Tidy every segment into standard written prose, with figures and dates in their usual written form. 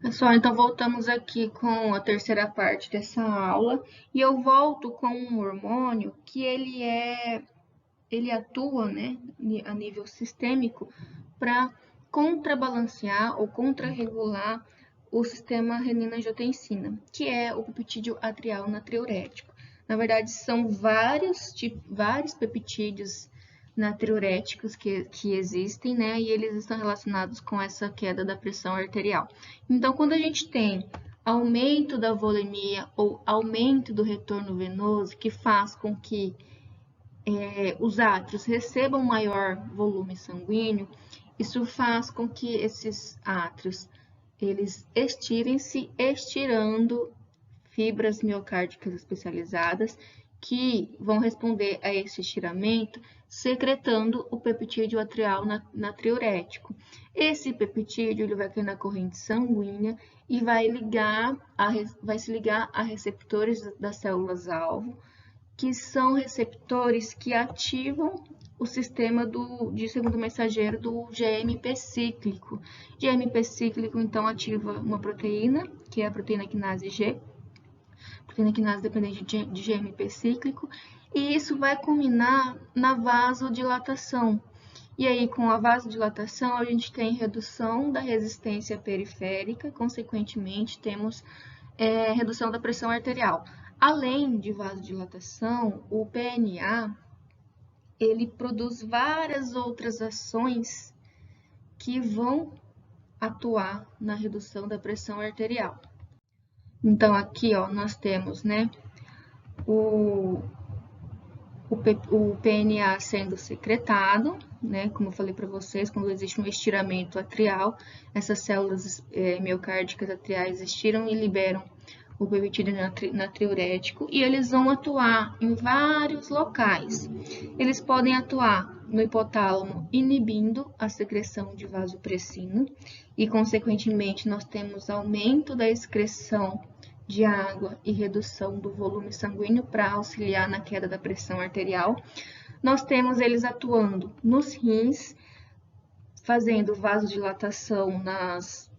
Pessoal, então voltamos aqui com a terceira parte dessa aula e eu volto com um hormônio que ele atua, né, a nível sistêmico para contrabalancear ou contrarregular o sistema renina-angiotensina, que é o peptídeo atrial natriurético. Na verdade, são vários peptídeos natriuréticos que existem, né? E eles estão relacionados com essa queda da pressão arterial. Então, quando a gente tem aumento da volemia ou aumento do retorno venoso, que faz com que os átrios recebam maior volume sanguíneo, isso faz com que esses átrios eles estirem-se, estirando fibras miocárdicas especializadas que vão responder a esse estiramento secretando o peptídeo atrial natriurético. Esse peptídeo ele vai cair na corrente sanguínea e vai se ligar a receptores das células-alvo, que são receptores que ativam o sistema de segundo mensageiro do GMP cíclico. GMP cíclico, então, ativa uma proteína, que é a proteína quinase G, proteína quinase dependente de GMP cíclico, e isso vai culminar na vasodilatação. E aí, com a vasodilatação, a gente tem redução da resistência periférica, consequentemente, temos redução da pressão arterial. Além de vasodilatação, o PNA ele produz várias outras ações que vão atuar na redução da pressão arterial. Então, aqui, ó, nós temos, né, o PNA sendo secretado, né, como eu falei para vocês, quando existe um estiramento atrial, essas células miocárdicas atriais estiram e liberam o peptídeo natriurético e eles vão atuar em vários locais. Eles podem atuar no hipotálamo inibindo a secreção de vasopressina e, consequentemente, nós temos aumento da excreção de água e redução do volume sanguíneo para auxiliar na queda da pressão arterial. Nós temos eles atuando nos rins, fazendo vasodilatação nas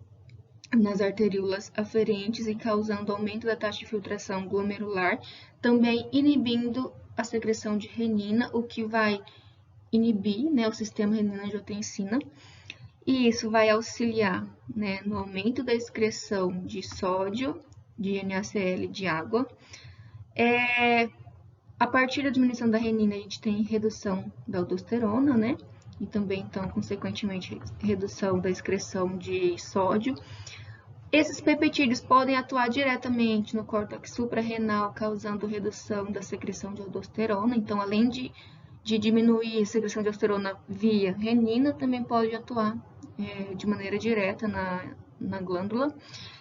arteríolas aferentes e causando aumento da taxa de filtração glomerular, também inibindo a secreção de renina, o que vai inibir, né, o sistema renina-angiotensina, e isso vai auxiliar, né, no aumento da excreção de sódio, de NaCl, de água. A partir da diminuição da renina, a gente tem redução da aldosterona, né, e também, então, consequentemente, redução da excreção de sódio. Esses peptídeos podem atuar diretamente no córtex suprarrenal, causando redução da secreção de aldosterona. Então, além de diminuir a secreção de aldosterona via renina, também pode atuar de maneira direta na glândula.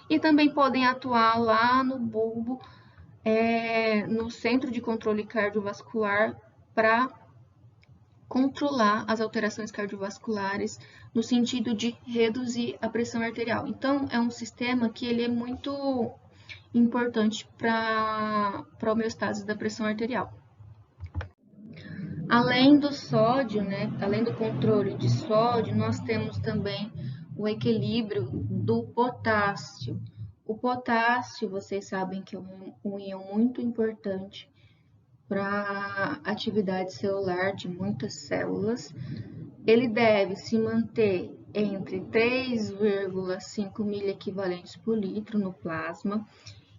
E também podem atuar lá no bulbo, no centro de controle cardiovascular, para controlar as alterações cardiovasculares no sentido de reduzir a pressão arterial. Então, é um sistema que ele é muito importante para a homeostase da pressão arterial. Além do sódio, né, além do controle de sódio, nós temos também o equilíbrio do potássio. O potássio, vocês sabem que é um íon muito importante para a atividade celular de muitas células. Ele deve se manter entre 3,5 miliequivalentes por litro no plasma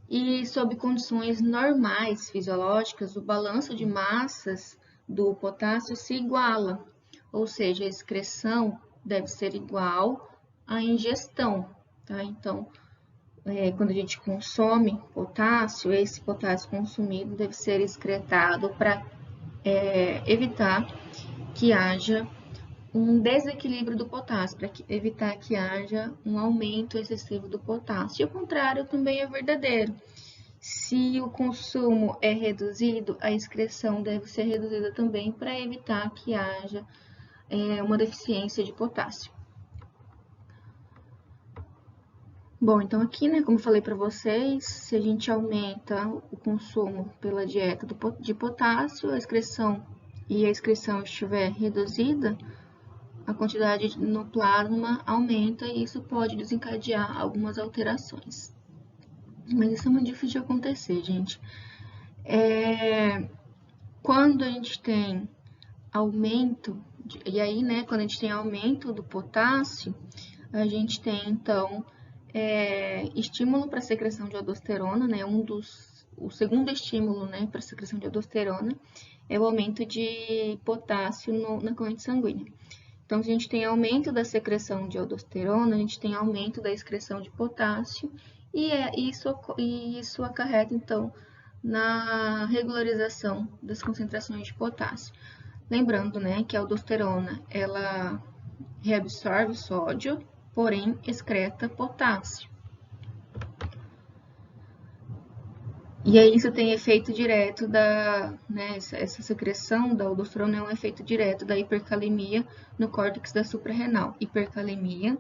e, sob condições normais fisiológicas, o balanço de massas do potássio se iguala, ou seja, a excreção deve ser igual à ingestão, tá? Então, quando a gente consome potássio, esse potássio consumido deve ser excretado para evitar que haja um desequilíbrio do potássio, para evitar que haja um aumento excessivo do potássio. E o contrário também é verdadeiro. Se o consumo é reduzido, a excreção deve ser reduzida também para evitar que haja uma deficiência de potássio. Bom, então aqui, né, como eu falei para vocês, se a gente aumenta o consumo pela dieta de potássio, a excreção estiver reduzida, a quantidade no plasma aumenta e isso pode desencadear algumas alterações. Mas isso é muito difícil de acontecer, gente. Quando a gente tem aumento, e aí, né, quando a gente tem aumento do potássio, a gente tem, então, estímulo para a secreção de aldosterona, né, o segundo estímulo, né, para a secreção de aldosterona é o aumento de potássio na corrente sanguínea. Então, se a gente tem aumento da secreção de aldosterona, a gente tem aumento da excreção de potássio, e isso acarreta, então, na regularização das concentrações de potássio. Lembrando, né, que a aldosterona, ela reabsorve sódio, porém excreta potássio. E aí isso tem efeito direto essa secreção da aldosterona é um efeito direto da hipercalemia no córtex da suprarrenal. Hipercalemia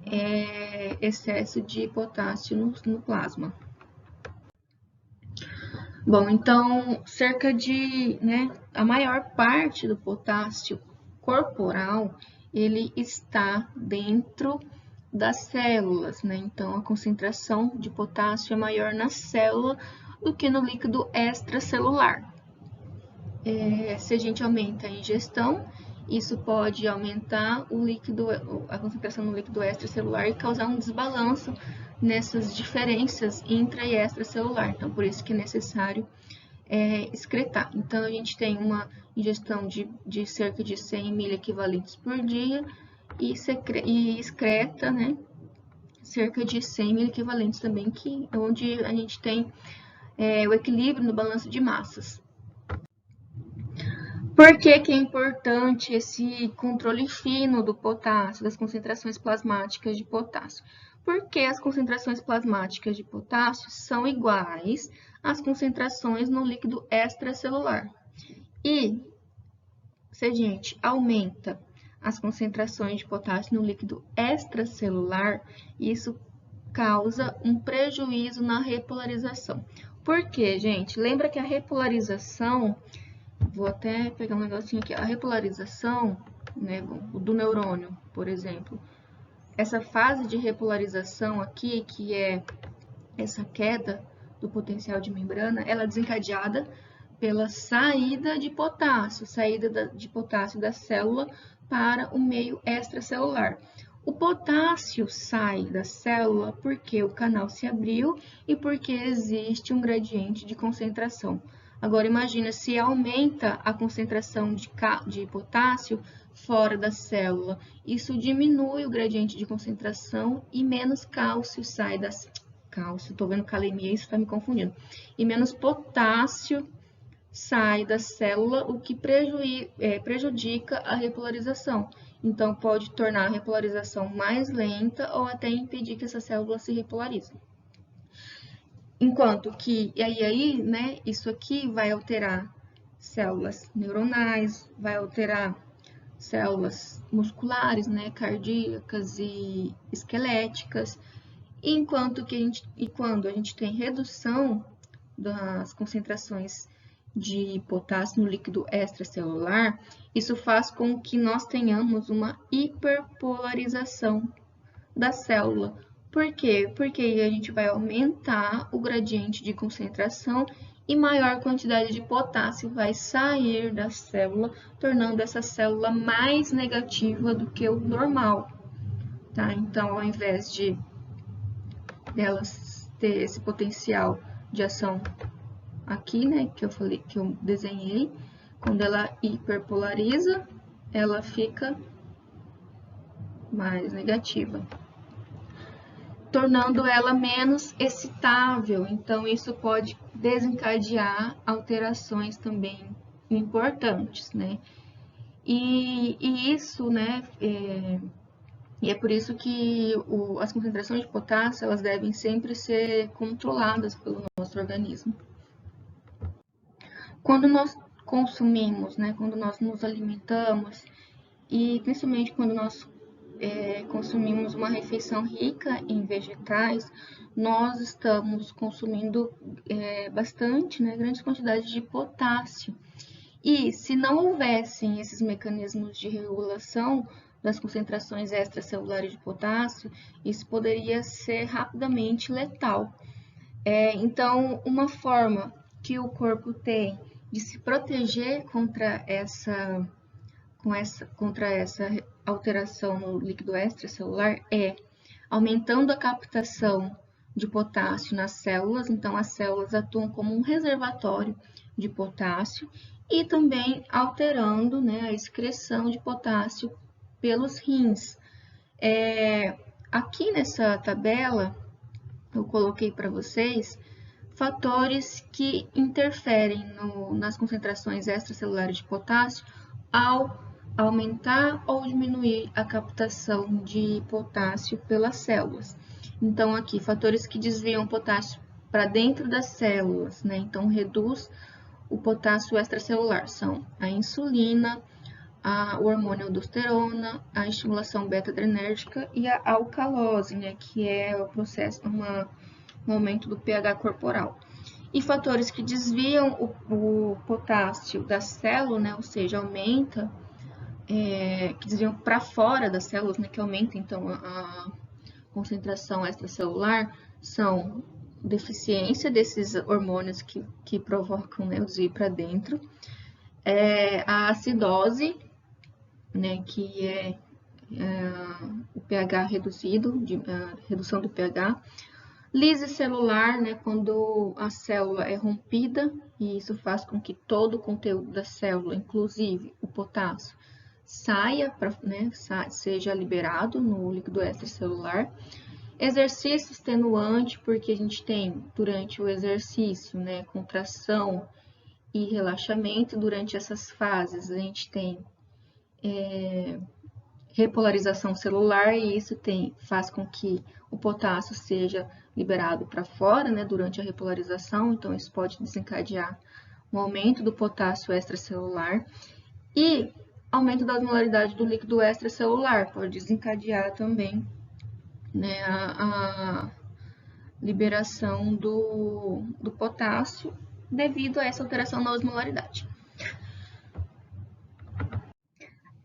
é excesso de potássio no plasma. Bom, então, a maior parte do potássio corporal, ele está dentro das células, né? Então, a concentração de potássio é maior na célula do que no líquido extracelular. Se a gente aumenta a ingestão, isso pode aumentar a concentração no líquido extracelular e causar um desbalanço nessas diferenças intra e extracelular. Então, por isso que é necessário excretar. Então, a gente tem uma ingestão de cerca de 100 miliequivalentes por dia e excreta, né, cerca de 100 miliequivalentes também, onde a gente tem o equilíbrio no balanço de massas. Por que é importante esse controle fino do potássio, das concentrações plasmáticas de potássio? Porque as concentrações plasmáticas de potássio são iguais às concentrações no líquido extracelular. E se a gente aumenta as concentrações de potássio no líquido extracelular, isso causa um prejuízo na repolarização. Por quê, gente? Lembra que a repolarização, vou até pegar um negocinho aqui, a repolarização, né, do neurônio, por exemplo, essa fase de repolarização aqui, que é essa queda do potencial de membrana, ela é desencadeada pela saída de potássio da célula para o meio extracelular. O potássio sai da célula porque o canal se abriu e porque existe um gradiente de concentração. Agora, imagina se aumenta a concentração de potássio fora da célula. Isso diminui o gradiente de concentração e menos cálcio sai das... Cálcio, estou vendo calemia, isso está me confundindo. E menos potássio sai da célula, o que prejudica a repolarização. Então, pode tornar a repolarização mais lenta ou até impedir que essa célula se repolarize. Enquanto que, né, isso aqui vai alterar células neuronais, vai alterar células musculares, né, cardíacas e esqueléticas, quando a gente tem redução das concentrações de potássio no líquido extracelular, isso faz com que nós tenhamos uma hiperpolarização da célula. Por quê? Porque aí a gente vai aumentar o gradiente de concentração e maior quantidade de potássio vai sair da célula, tornando essa célula mais negativa do que o normal. Tá? Então, ao invés de delas ter esse potencial de ação aqui, né, que eu desenhei, quando ela hiperpolariza, ela fica mais negativa, tornando ela menos excitável. Então, isso pode desencadear alterações também importantes, né? E isso, né, e é por isso que as concentrações de potássio, elas devem sempre ser controladas pelo nosso organismo. Quando nós consumimos, né, quando nós nos alimentamos, e principalmente quando nós consumimos uma refeição rica em vegetais, nós estamos consumindo bastante, né, grandes quantidades de potássio. E se não houvessem esses mecanismos de regulação, das concentrações extracelulares de potássio, isso poderia ser rapidamente letal. Então, uma forma que o corpo tem de se proteger contra essa alteração no líquido extracelular é aumentando a captação de potássio nas células, então as células atuam como um reservatório de potássio, e também alterando, né, a excreção de potássio pelos rins. Aqui nessa tabela, eu coloquei para vocês fatores que interferem nas concentrações extracelulares de potássio ao aumentar ou diminuir a captação de potássio pelas células. Então, aqui, fatores que desviam o potássio para dentro das células, né? Então, reduz o potássio extracelular, são a insulina, o hormônio aldosterona, a estimulação beta-adrenérgica e a alcalose, né? Que é o processo, um aumento do pH corporal. E fatores que desviam o potássio da célula, né? Ou seja, aumenta, que desviam para fora das células, né? Que aumenta, então, a concentração extracelular, são deficiência desses hormônios que provocam, né, o desvio para dentro, a acidose, né, que é o pH reduzido, redução do pH, lise celular, né, quando a célula é rompida, e isso faz com que todo o conteúdo da célula, inclusive o potássio, saia, né, seja liberado no líquido extracelular. Exercício extenuante, porque a gente tem, durante o exercício, né, contração e relaxamento. Durante essas fases, a gente tem repolarização celular, e isso faz com que o potássio seja liberado para fora, né, durante a repolarização. Então, isso pode desencadear um aumento do potássio extracelular. E aumento da osmolaridade do líquido extracelular pode desencadear também, né, a liberação do potássio devido a essa alteração na osmolaridade.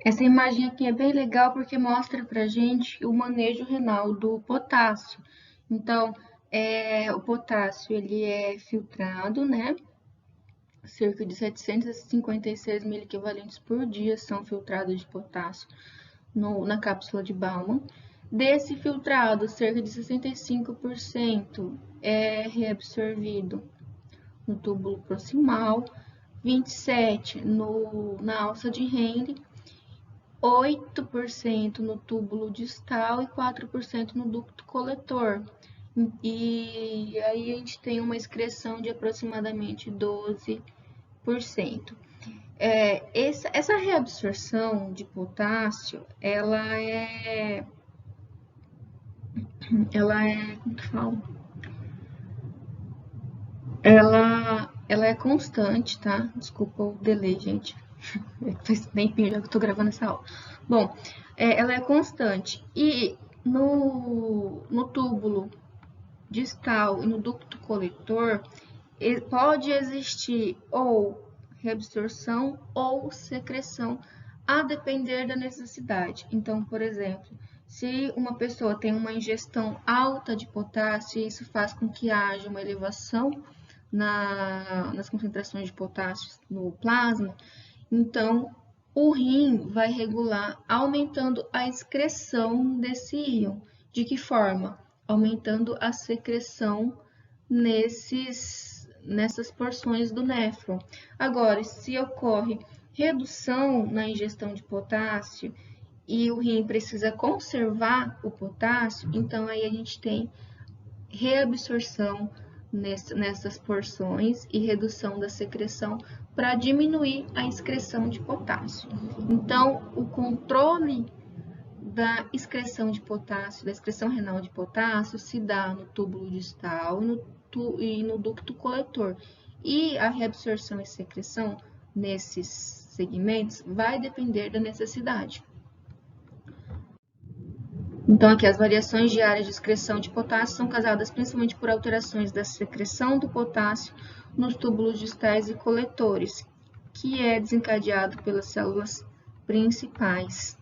Essa imagem aqui é bem legal porque mostra pra gente o manejo renal do potássio. Então, o potássio ele é filtrado, né? Cerca de 756 miliequivalentes por dia são filtrados de potássio na cápsula de Baumann. Desse filtrado, cerca de 65% é reabsorvido no túbulo proximal, 27% na alça de Henle, 8% no túbulo distal e 4% no ducto coletor. E aí a gente tem uma excreção de aproximadamente 12%. Essa reabsorção de potássio, ela é, como que fala? Ela é constante, tá? Desculpa o delay, gente. Faz tempinho já que eu tô gravando essa aula. Bom, ela é constante. E no túbulo distal e no ducto coletor, pode existir ou reabsorção ou secreção, a depender da necessidade. Então, por exemplo, se uma pessoa tem uma ingestão alta de potássio, isso faz com que haja uma elevação nas concentrações de potássio no plasma, então o rim vai regular aumentando a excreção desse íon. De que forma? Aumentando a secreção nessas porções do néfron. Agora, se ocorre redução na ingestão de potássio e o rim precisa conservar o potássio, então aí a gente tem reabsorção nessas porções e redução da secreção para diminuir a excreção de potássio. Então, o controle da excreção de potássio, da excreção renal de potássio, se dá no túbulo distal e no ducto coletor. E a reabsorção e secreção nesses segmentos vai depender da necessidade. Então, aqui as variações diárias de excreção de potássio são causadas principalmente por alterações da secreção do potássio nos túbulos distais e coletores, que é desencadeado pelas células principais.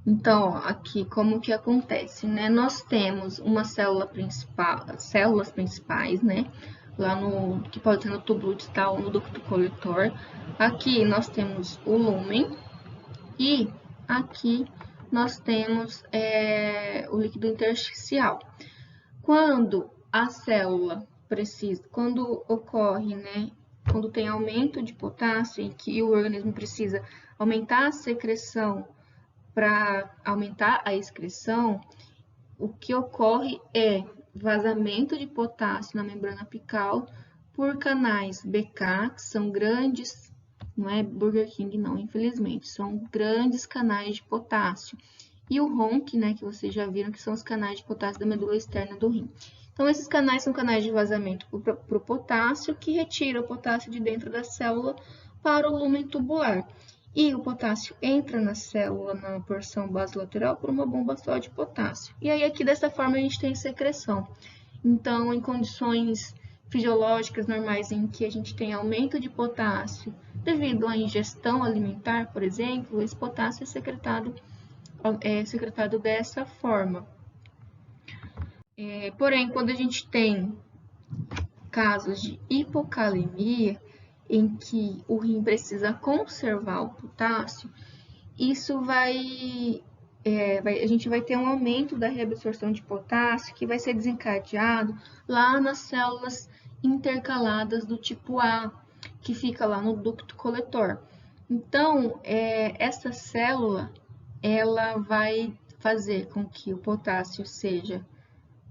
Então, aqui, como que acontece, né? Nós temos uma célula principal, células principais, né? Lá no, que pode ser no túbulo distal ou no ducto coletor. Aqui nós temos o lúmen e aqui nós temos o líquido intersticial. Quando a célula precisa, quando ocorre, né? Quando tem aumento de potássio e que o organismo precisa aumentar a secreção para aumentar a excreção, o que ocorre é vazamento de potássio na membrana apical por canais BK, que são grandes, não é Burger King não, infelizmente, são grandes canais de potássio. E o RONC, né, que vocês já viram, que são os canais de potássio da medula externa do rim. Então, esses canais são canais de vazamento para o potássio, que retira o potássio de dentro da célula para o lúmen tubular. E o potássio entra na célula, na porção basolateral, por uma bomba só de potássio. E aí, aqui dessa forma, a gente tem secreção. Então, em condições fisiológicas normais em que a gente tem aumento de potássio devido à ingestão alimentar, por exemplo, esse potássio é secretado dessa forma. Porém, quando a gente tem casos de hipocalemia, em que o rim precisa conservar o potássio, isso a gente vai ter um aumento da reabsorção de potássio que vai ser desencadeado lá nas células intercaladas do tipo A, que fica lá no ducto coletor. Então, essa célula, ela vai fazer com que o potássio seja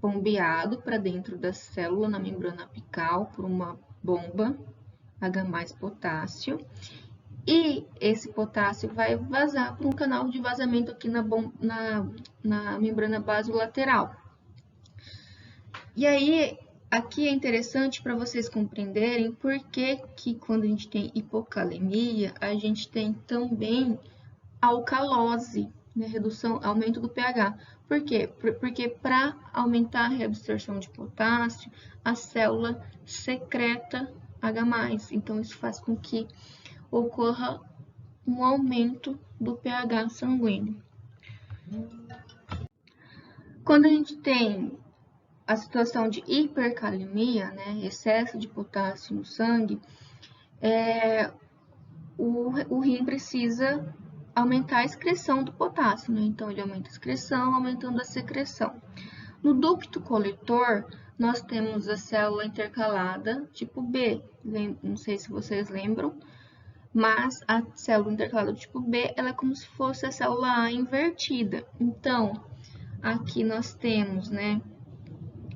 bombeado para dentro da célula na membrana apical por uma bomba H+ potássio, e esse potássio vai vazar por um canal de vazamento aqui na membrana basolateral. E aí, aqui é interessante para vocês compreenderem por que quando a gente tem hipocalemia, a gente tem também alcalose, né, aumento do pH. Por quê? Porque para aumentar a reabsorção de potássio, a célula secreta H+. Então, isso faz com que ocorra um aumento do pH sanguíneo. Quando a gente tem a situação de hipercalemia, né, excesso de potássio no sangue, o rim precisa aumentar a excreção do potássio, né? Então, ele aumenta a excreção, aumentando a secreção. No ducto coletor, nós temos a célula intercalada tipo B, não sei se vocês lembram, mas a célula intercalada do tipo B, ela é como se fosse a célula A invertida. Então, aqui nós temos, né,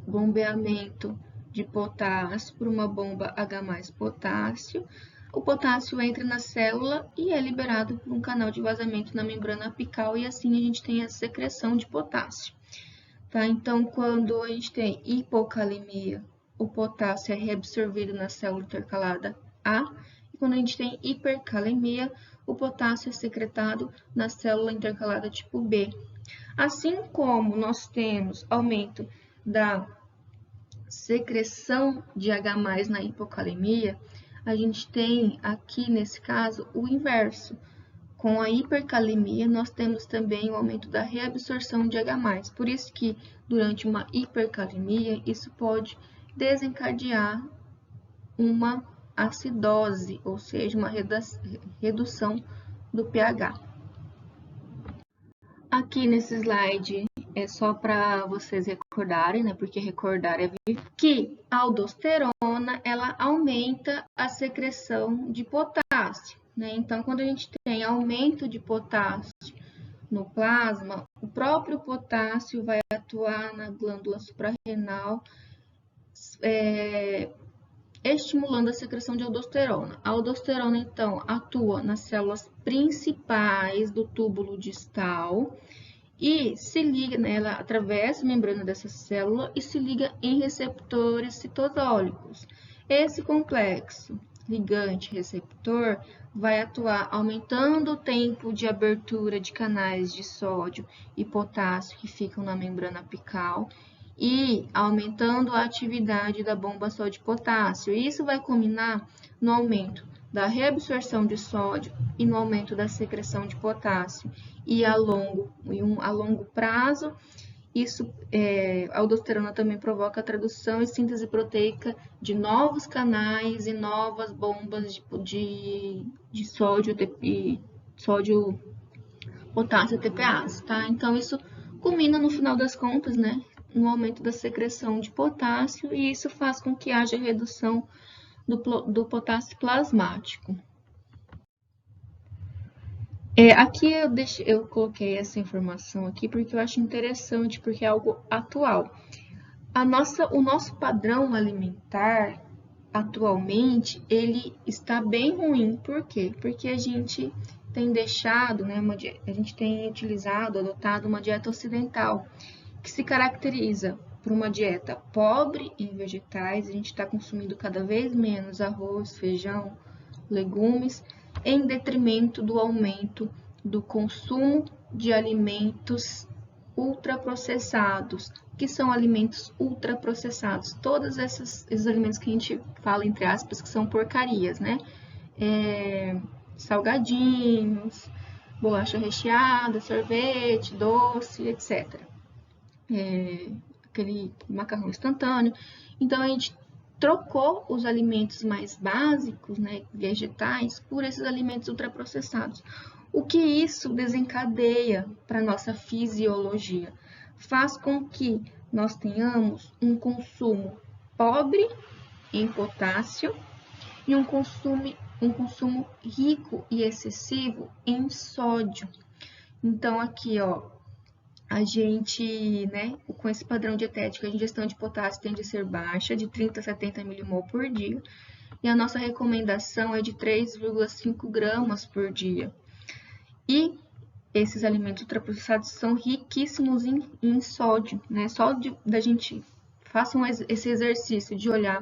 bombeamento de potássio por uma bomba H+ potássio. O potássio entra na célula e é liberado por um canal de vazamento na membrana apical e assim a gente tem a secreção de potássio. Tá? Então, quando a gente tem hipocalemia, o potássio é reabsorvido na célula intercalada A, e quando a gente tem hipercalemia, o potássio é secretado na célula intercalada tipo B. Assim como nós temos aumento da secreção de H+ na hipocalemia, a gente tem aqui, nesse caso, o inverso. Com a hipercalemia, nós temos também o aumento da reabsorção de H+. Por isso que, durante uma hipercalemia, isso pode desencadear uma acidose, ou seja, uma redução do pH. Aqui nesse slide é só para vocês recordarem, né? Porque recordar é viver, que a aldosterona ela aumenta a secreção de potássio, né? Então, quando a gente tem aumento de potássio no plasma, o próprio potássio vai atuar na glândula suprarrenal, estimulando a secreção de aldosterona. A aldosterona, então, atua nas células principais do túbulo distal e se liga, né, ela atravessa a membrana dessa célula e se liga em receptores citosólicos. Esse complexo ligante-receptor vai atuar aumentando o tempo de abertura de canais de sódio e potássio que ficam na membrana apical e aumentando a atividade da bomba só de potássio. Isso vai culminar no aumento da reabsorção de sódio e no aumento da secreção de potássio. E a longo prazo, a aldosterona também provoca a tradução e síntese proteica de novos canais e novas bombas de sódio, potássio TPase, tá? Então, isso culmina, no final das contas, né, no aumento da secreção de potássio, e isso faz com que haja redução do potássio plasmático. Aqui eu coloquei essa informação aqui porque eu acho interessante, porque é algo atual. O nosso padrão alimentar, atualmente, ele está bem ruim. Por quê? Porque a gente tem deixado, né, a gente tem adotado uma dieta ocidental, que se caracteriza por uma dieta pobre em vegetais. A gente está consumindo cada vez menos arroz, feijão, legumes, em detrimento do aumento do consumo de alimentos ultraprocessados. O que são alimentos ultraprocessados? Todos esses alimentos que a gente fala, entre aspas, que são porcarias, né? Salgadinhos, bolacha recheada, sorvete, doce, etc. Aquele macarrão instantâneo. Então, a gente trocou os alimentos mais básicos, né, vegetais, por esses alimentos ultraprocessados. O que isso desencadeia para a nossa fisiologia? Faz com que nós tenhamos um consumo pobre em potássio e um consumo rico e excessivo em sódio. Então, aqui, ó, a gente, né, com esse padrão dietético, a ingestão de potássio tende a ser baixa, de 30 a 70 milimol por dia, e a nossa recomendação é de 3,5 gramas por dia. E esses alimentos ultraprocessados são riquíssimos em sódio, né? Só da gente façam esse exercício de olhar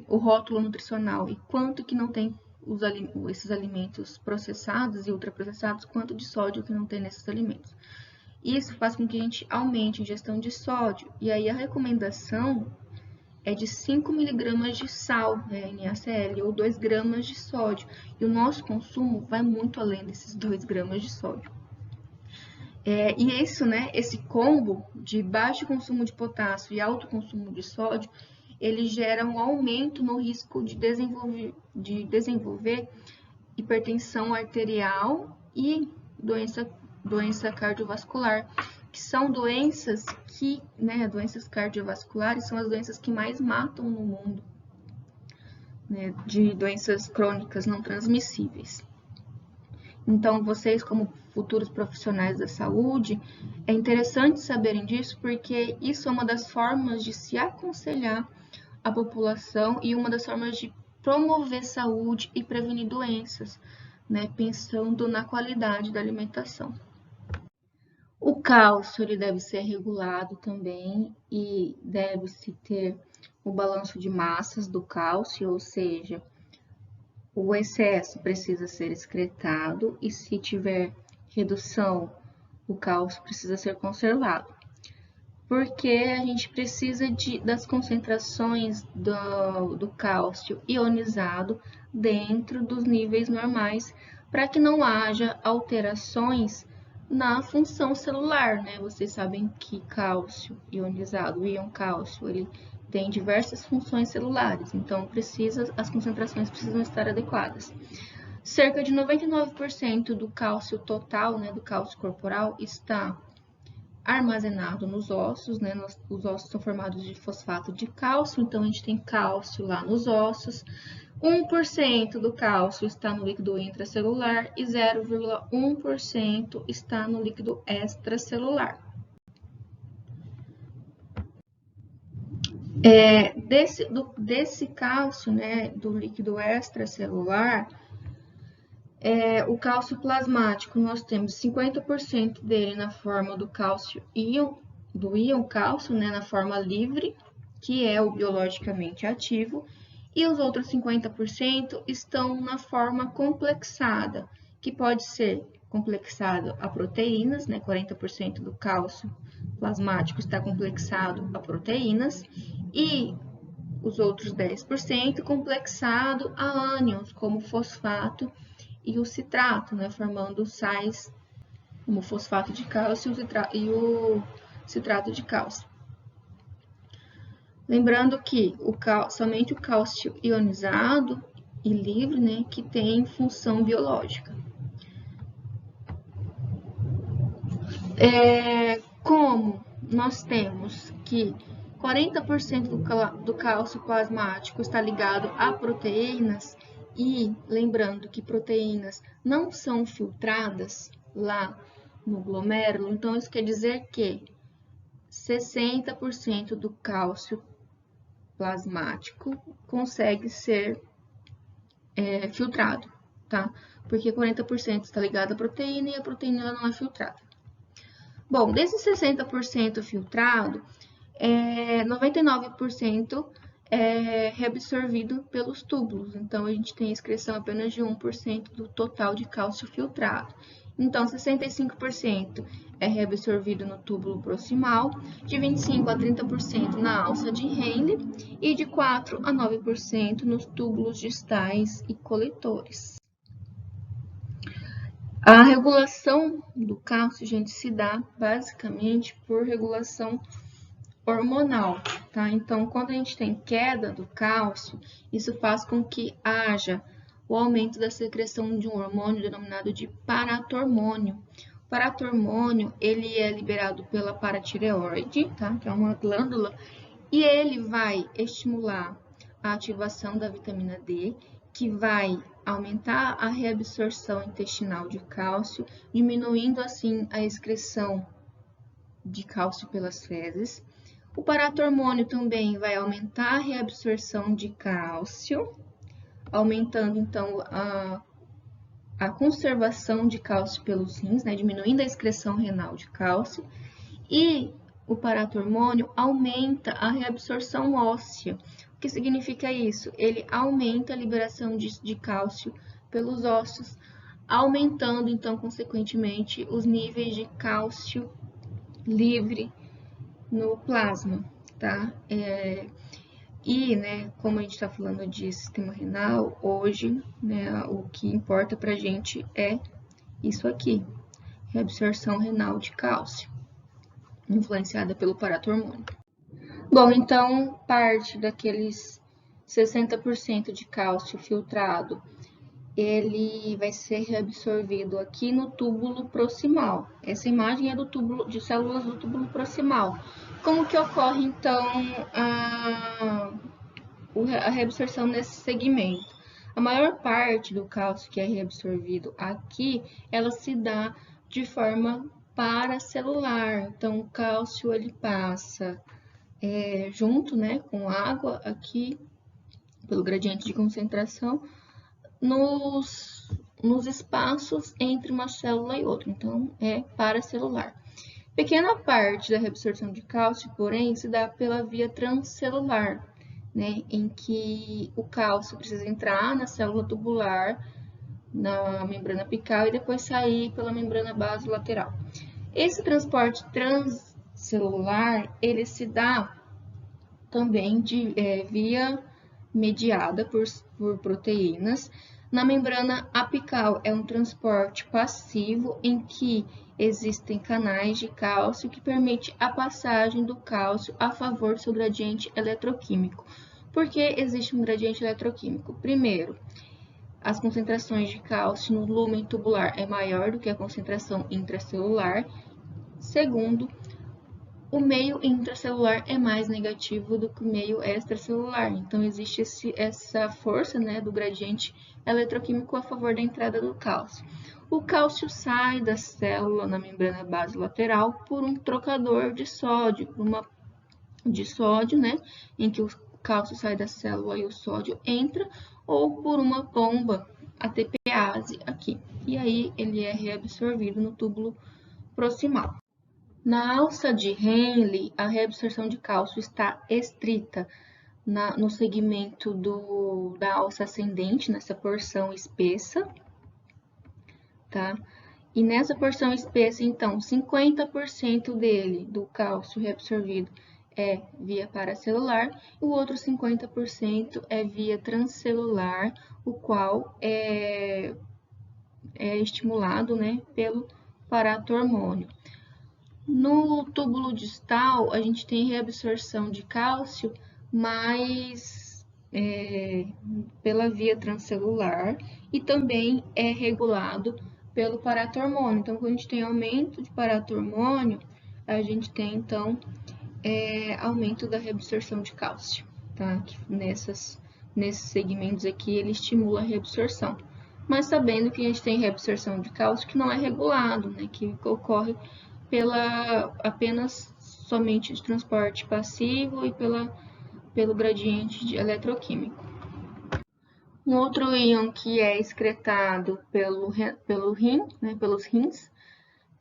o rótulo nutricional e quanto que não tem esses alimentos processados e ultraprocessados, quanto de sódio que não tem nesses alimentos. Isso faz com que a gente aumente a ingestão de sódio, e aí a recomendação é de 5 miligramas de sal, né, NaCl, ou 2 gramas de sódio, e o nosso consumo vai muito além desses 2 gramas de sódio. E isso, né, esse combo de baixo consumo de potássio e alto consumo de sódio, ele gera um aumento no risco de desenvolver hipertensão arterial e doença cardiovascular, que são doenças que, né, doenças cardiovasculares são as doenças que mais matam no mundo, né, de doenças crônicas não transmissíveis. Então, vocês, como futuros profissionais da saúde, é interessante saberem disso, porque isso é uma das formas de se aconselhar a população e uma das formas de promover saúde e prevenir doenças, né, pensando na qualidade da alimentação. O cálcio ele deve ser regulado também e deve-se ter o balanço de massas do cálcio, ou seja, o excesso precisa ser excretado e se tiver redução, o cálcio precisa ser conservado. Porque a gente precisa das concentrações do cálcio ionizado dentro dos níveis normais para que não haja alterações na função celular, né? Vocês sabem que cálcio ionizado, o íon cálcio, ele tem diversas funções celulares, então as concentrações precisam estar adequadas. Cerca de 99% do cálcio total, né, do cálcio corporal, está armazenado nos ossos, né? Os ossos são formados de fosfato de cálcio, então a gente tem cálcio lá nos ossos. 1% do cálcio está no líquido intracelular e 0,1% está no líquido extracelular. Desse cálcio, né, do líquido extracelular, o cálcio plasmático, nós temos 50% dele na forma do íon cálcio, né, na forma livre, que é o biologicamente ativo, e os outros 50% estão na forma complexada, que pode ser complexado a proteínas, né, 40% do cálcio plasmático está complexado a proteínas, e os outros 10% complexado a ânions, como o fosfato e o citrato, né, formando sais como o fosfato de cálcio e o citrato de cálcio. Lembrando que somente o cálcio ionizado e livre, né, que tem função biológica. Como nós temos que 40% do cálcio plasmático está ligado a proteínas, e lembrando que proteínas não são filtradas lá no glomérulo, então isso quer dizer que 60% do cálcio plasmático consegue ser filtrado, tá? Porque 40% está ligado à proteína e a proteína ela não é filtrada. Bom, desses 60% filtrado, 99% é reabsorvido pelos túbulos. Então, a gente tem excreção apenas de 1% do total de cálcio filtrado. Então, 65% é reabsorvido no túbulo proximal, de 25% a 30% na alça de Henle e de 4% a 9% nos túbulos distais e coletores. A regulação do cálcio, gente, se dá basicamente por regulação hormonal, tá? Então, quando a gente tem queda do cálcio, isso faz com que haja o aumento da secreção de um hormônio denominado de paratormônio. O paratormônio, ele é liberado pela paratireoide, tá? Que é uma glândula, e ele vai estimular a ativação da vitamina D, que vai aumentar a reabsorção intestinal de cálcio, diminuindo assim a excreção de cálcio pelas fezes. O paratormônio também vai aumentar a reabsorção de cálcio, aumentando então a conservação de cálcio pelos rins, né, diminuindo a excreção renal de cálcio. E o paratormônio aumenta a reabsorção óssea. O que significa isso? Ele aumenta a liberação de cálcio pelos ossos, aumentando, então, consequentemente, os níveis de cálcio livre no plasma, tá? E, né, como a gente está falando de sistema renal, hoje, né, o que importa pra gente é isso aqui, reabsorção renal de cálcio, influenciada pelo paratormônio. Bom, então, parte daqueles 60% de cálcio filtrado, ele vai ser reabsorvido aqui no túbulo proximal. Essa imagem é do túbulo, de células do túbulo proximal. Como que ocorre, então, a reabsorção nesse segmento? A maior parte do cálcio que é reabsorvido aqui, ela se dá de forma paracelular. Então, o cálcio, ele passa junto, né, com água aqui, pelo gradiente de concentração, nos espaços entre uma célula e outra. Então, é paracelular. Pequena parte da reabsorção de cálcio, porém, se dá pela via transcelular, né, em que o cálcio precisa entrar na célula tubular, na membrana apical e depois sair pela membrana basolateral. Esse transporte transcelular, ele se dá também via mediada por proteínas. Na membrana apical é um transporte passivo em que existem canais de cálcio que permite a passagem do cálcio a favor do seu gradiente eletroquímico. Por que existe um gradiente eletroquímico? Primeiro, as concentrações de cálcio no lúmen tubular é maior do que a concentração intracelular. Segundo, o meio intracelular é mais negativo do que o meio extracelular. Então, existe essa força, né, do gradiente eletroquímico a favor da entrada do cálcio. O cálcio sai da célula na membrana basolateral por um trocador de sódio, né, em que o cálcio sai da célula e o sódio entra, ou por uma bomba ATPase aqui. E aí, ele é reabsorvido no túbulo proximal. Na alça de Henle, a reabsorção de cálcio está estrita no segmento da alça ascendente, nessa porção espessa, tá? E nessa porção espessa, então, 50% dele, do cálcio reabsorvido, é via paracelular, e o outro 50% é via transcelular, o qual é estimulado, né, pelo paratormônio. No túbulo distal, a gente tem reabsorção de cálcio, mas pela via transcelular, e também é regulado pelo paratormônio. Então, quando a gente tem aumento de paratormônio, a gente tem, então, aumento da reabsorção de cálcio, tá? Que nesses segmentos aqui, ele estimula a reabsorção. Mas sabendo que a gente tem reabsorção de cálcio que não é regulado, né? Que ocorre apenas somente de transporte passivo e pelo gradiente eletroquímico. Um outro íon que é excretado pelo rim, né, pelos rins,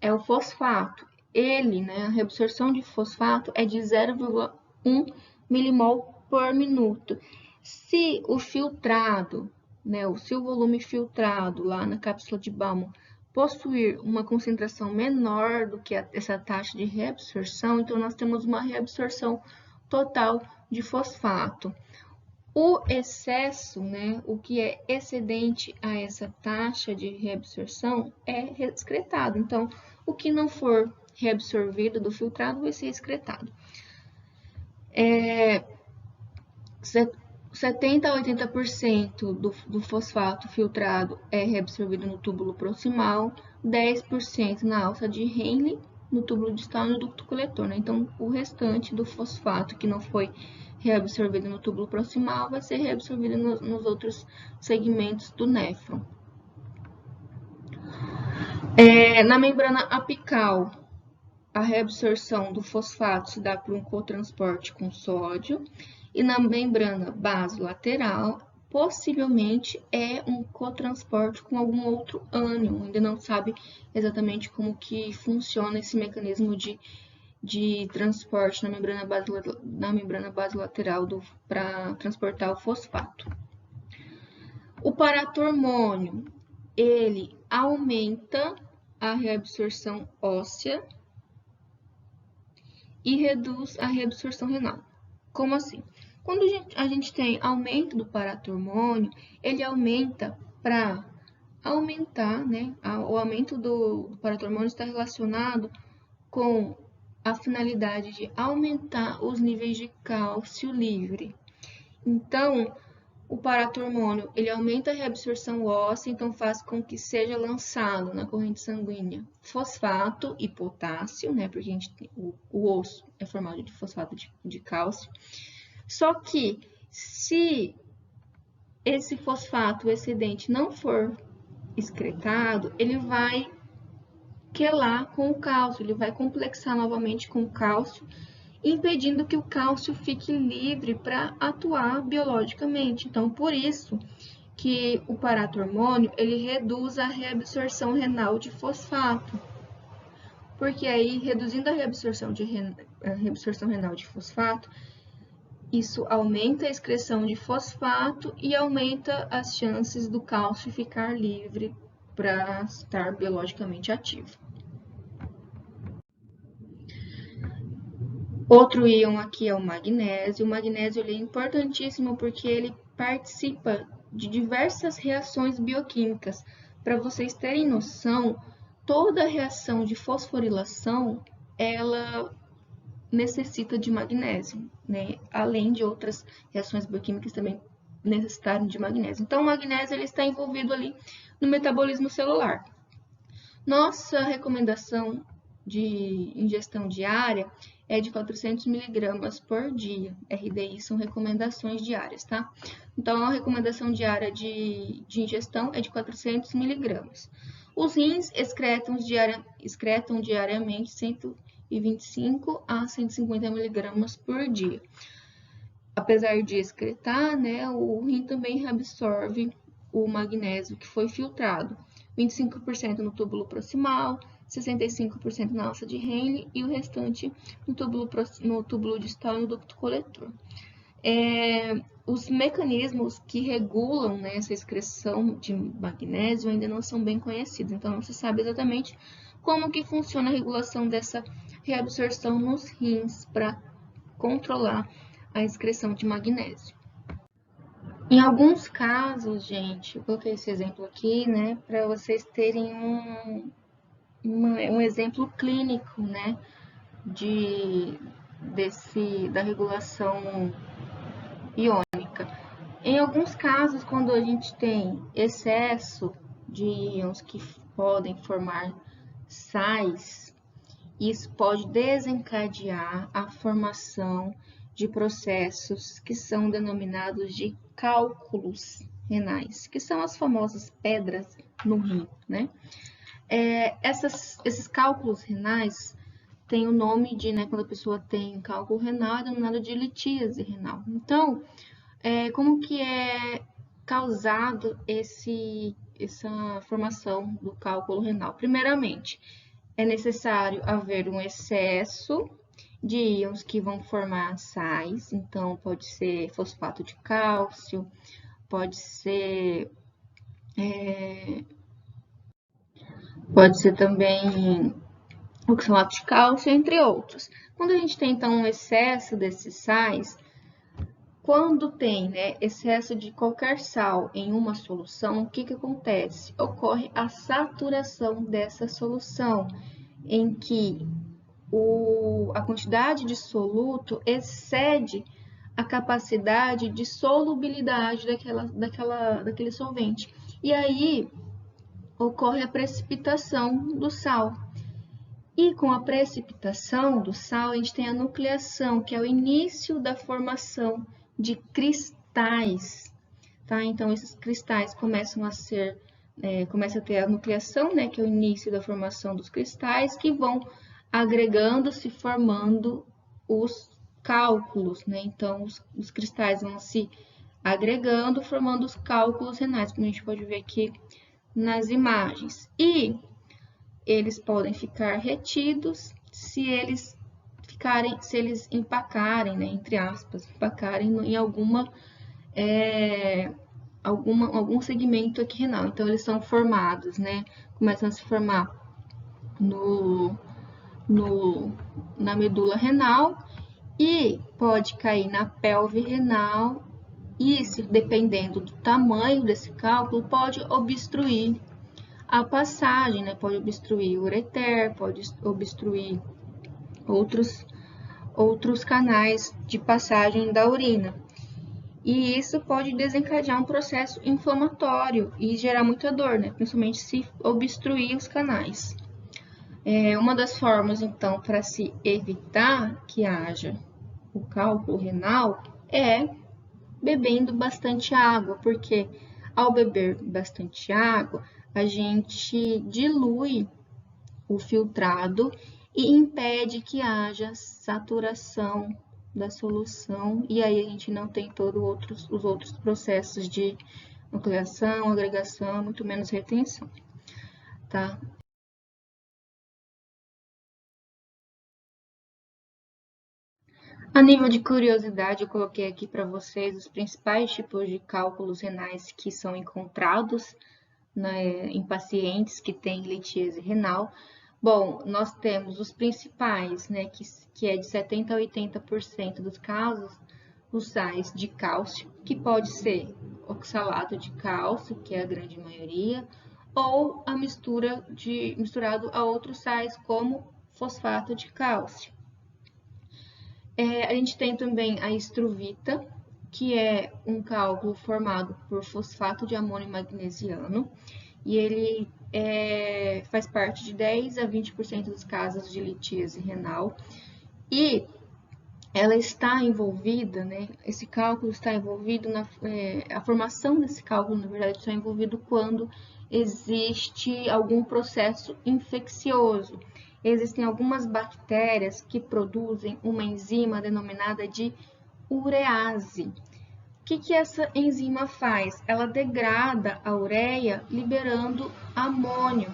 é o fosfato. Ele, né, a reabsorção de fosfato é de 0,1 milimol por minuto. Se o filtrado, né, se o volume filtrado lá na cápsula de Bowman possuir uma concentração menor do que essa taxa de reabsorção, então nós temos uma reabsorção total de fosfato. O excesso, né, o que é excedente a essa taxa de reabsorção é excretado. Então, o que não for reabsorvido do filtrado vai ser excretado. 70 a 80% do fosfato filtrado é reabsorvido no túbulo proximal, 10% na alça de Henle, no túbulo distal e no ducto coletor, né? Então, o restante do fosfato que não foi reabsorvido no túbulo proximal vai ser reabsorvido nos outros segmentos do néfron. Na membrana apical, a reabsorção do fosfato se dá por um cotransporte com sódio, e na membrana basolateral, possivelmente é um cotransporte com algum outro ânion. Ainda não sabe exatamente como que funciona esse mecanismo de transporte na membrana basolateral para transportar o fosfato. O paratormônio, ele aumenta a reabsorção óssea e reduz a reabsorção renal. Como assim? Quando a gente tem aumento do paratormônio, ele aumenta para aumentar, né? O aumento do paratormônio está relacionado com a finalidade de aumentar os níveis de cálcio livre. Então, o paratormônio, ele aumenta a reabsorção óssea, então faz com que seja lançado na corrente sanguínea fosfato e potássio, né? Porque o osso é formado de fosfato de cálcio. Só que, se esse fosfato excedente não for excretado, ele vai quelar com o cálcio, ele vai complexar novamente com o cálcio, impedindo que o cálcio fique livre para atuar biologicamente. Então, por isso que o paratormônio, ele reduz a reabsorção renal de fosfato. Porque aí, reduzindo a reabsorção renal de fosfato, isso aumenta a excreção de fosfato e aumenta as chances do cálcio ficar livre para estar biologicamente ativo. Outro íon aqui é o magnésio. O magnésio ele é importantíssimo porque ele participa de diversas reações bioquímicas. Para vocês terem noção, toda reação de fosforilação, ela necessita de magnésio, né? Além de outras reações bioquímicas também necessitarem de magnésio. Então, o magnésio ele está envolvido ali no metabolismo celular. Nossa recomendação de ingestão diária é de 400 mg por dia. RDI são recomendações diárias, tá? Então, a recomendação diária de ingestão é de 400 mg. Os rins excretam diariamente 125 a 150 mg por dia. Apesar de excretar, né, o rim também reabsorve o magnésio que foi filtrado. 25% no túbulo proximal, 65% na alça de Henle e o restante no túbulo distal e no ducto coletor. Os mecanismos que regulam, né, essa excreção de magnésio ainda não são bem conhecidos, então não se sabe exatamente como que funciona a regulação dessa reabsorção nos rins para controlar a excreção de magnésio. Em alguns casos, gente, eu coloquei esse exemplo aqui, né, para vocês terem um exemplo clínico, né, da regulação iônica. Em alguns casos, quando a gente tem excesso de íons que podem formar sais, isso pode desencadear a formação de processos que são denominados de cálculos renais, que são as famosas pedras no rim, né? Esses cálculos renais têm o nome de, né, quando a pessoa tem cálculo renal, é denominado de litíase renal. Então, como que é causado essa formação do cálculo renal? Primeiramente, é necessário haver um excesso de íons que vão formar sais, então pode ser fosfato de cálcio, pode ser também oxalato de cálcio, entre outros. Quando a gente tem, então, um excesso desses sais, quando tem, né, excesso de qualquer sal em uma solução, o que acontece? Ocorre a saturação dessa solução, em que a quantidade de soluto excede a capacidade de solubilidade daquele solvente. E aí ocorre a precipitação do sal. E com a precipitação do sal, a gente tem a nucleação, que é o início da formação de cristais, tá? Então, esses cristais começam a ter a nucleação, né, que é o início da formação dos cristais, que vão agregando-se, formando os cálculos, né? Então, os cristais vão se agregando, formando os cálculos renais, como a gente pode ver aqui nas imagens. E eles podem ficar retidos se eles empacarem, né, entre aspas, empacarem em algum segmento aqui renal. Então, eles são formados, né, começam a se formar na medula renal e pode cair na pelve renal e, dependendo do tamanho desse cálculo, pode obstruir a passagem, né? Pode obstruir o ureter, pode obstruir outros canais de passagem da urina. E isso pode desencadear um processo inflamatório e gerar muita dor, né? Principalmente se obstruir os canais. Uma das formas, então, para se evitar que haja o cálculo renal é bebendo bastante água, porque ao beber bastante água, a gente dilui o filtrado e impede que haja saturação da solução, e aí a gente não tem os outros processos de nucleação, agregação, muito menos retenção, tá? A nível de curiosidade, eu coloquei aqui para vocês os principais tipos de cálculos renais que são encontrados, né, em pacientes que têm litíase renal. Bom, nós temos os principais, né, que é de 70% a 80% dos casos, os sais de cálcio, que pode ser oxalato de cálcio, que é a grande maioria, ou a misturado a outros sais, como fosfato de cálcio. A gente tem também a estruvita, que é um cálculo formado por fosfato de amônio magnesiano, e ele faz parte de 10 a 20% dos casos de litíase renal, e ela está envolvida, né, esse cálculo está envolvido a formação desse cálculo, na verdade, está envolvido quando existe algum processo infeccioso. Existem algumas bactérias que produzem uma enzima denominada de urease. O que essa enzima faz? Ela degrada a ureia liberando amônio.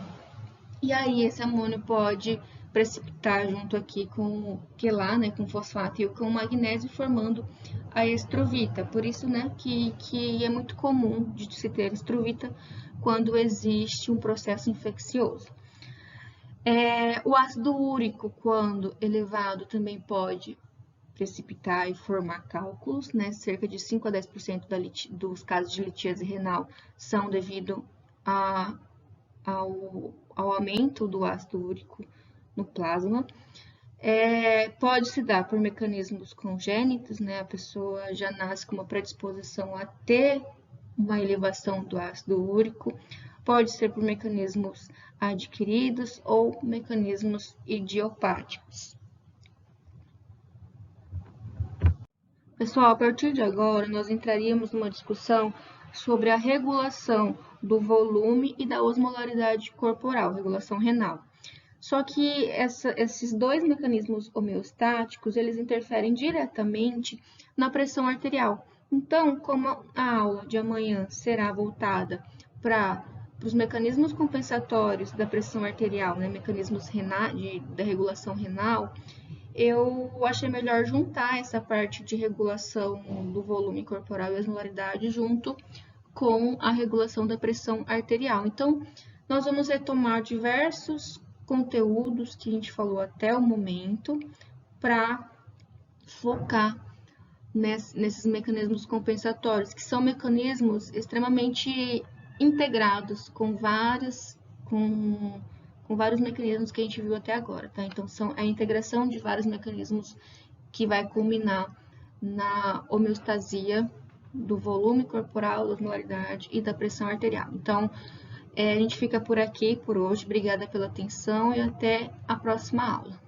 E aí esse amônio pode precipitar junto aqui com quelar, né, com fosfato e com magnésio, formando a estruvita. Por isso, né, que é muito comum de se ter estruvita quando existe um processo infeccioso. O ácido úrico, quando elevado, também pode precipitar e formar cálculos, né? Cerca de 5 a 10% dos casos de litíase renal são devido ao aumento do ácido úrico no plasma. Pode se dar por mecanismos congênitos, né? A pessoa já nasce com uma predisposição a ter uma elevação do ácido úrico, pode ser por mecanismos adquiridos ou mecanismos idiopáticos. Pessoal, a partir de agora, nós entraríamos numa discussão sobre a regulação do volume e da osmolaridade corporal, regulação renal. Só que esses dois mecanismos homeostáticos, eles interferem diretamente na pressão arterial. Então, como a aula de amanhã será voltada para os mecanismos compensatórios da pressão arterial, né, mecanismos da regulação renal, eu achei melhor juntar essa parte de regulação do volume corporal e osmolaridade junto com a regulação da pressão arterial. Então, nós vamos retomar diversos conteúdos que a gente falou até o momento para focar nesses mecanismos compensatórios, que são mecanismos extremamente integrados com vários mecanismos que a gente viu até agora, tá? Então, são a integração de vários mecanismos que vai culminar na homeostasia do volume corporal, da osmolaridade e da pressão arterial. Então, a gente fica por aqui por hoje. Obrigada pela atenção e até a próxima aula.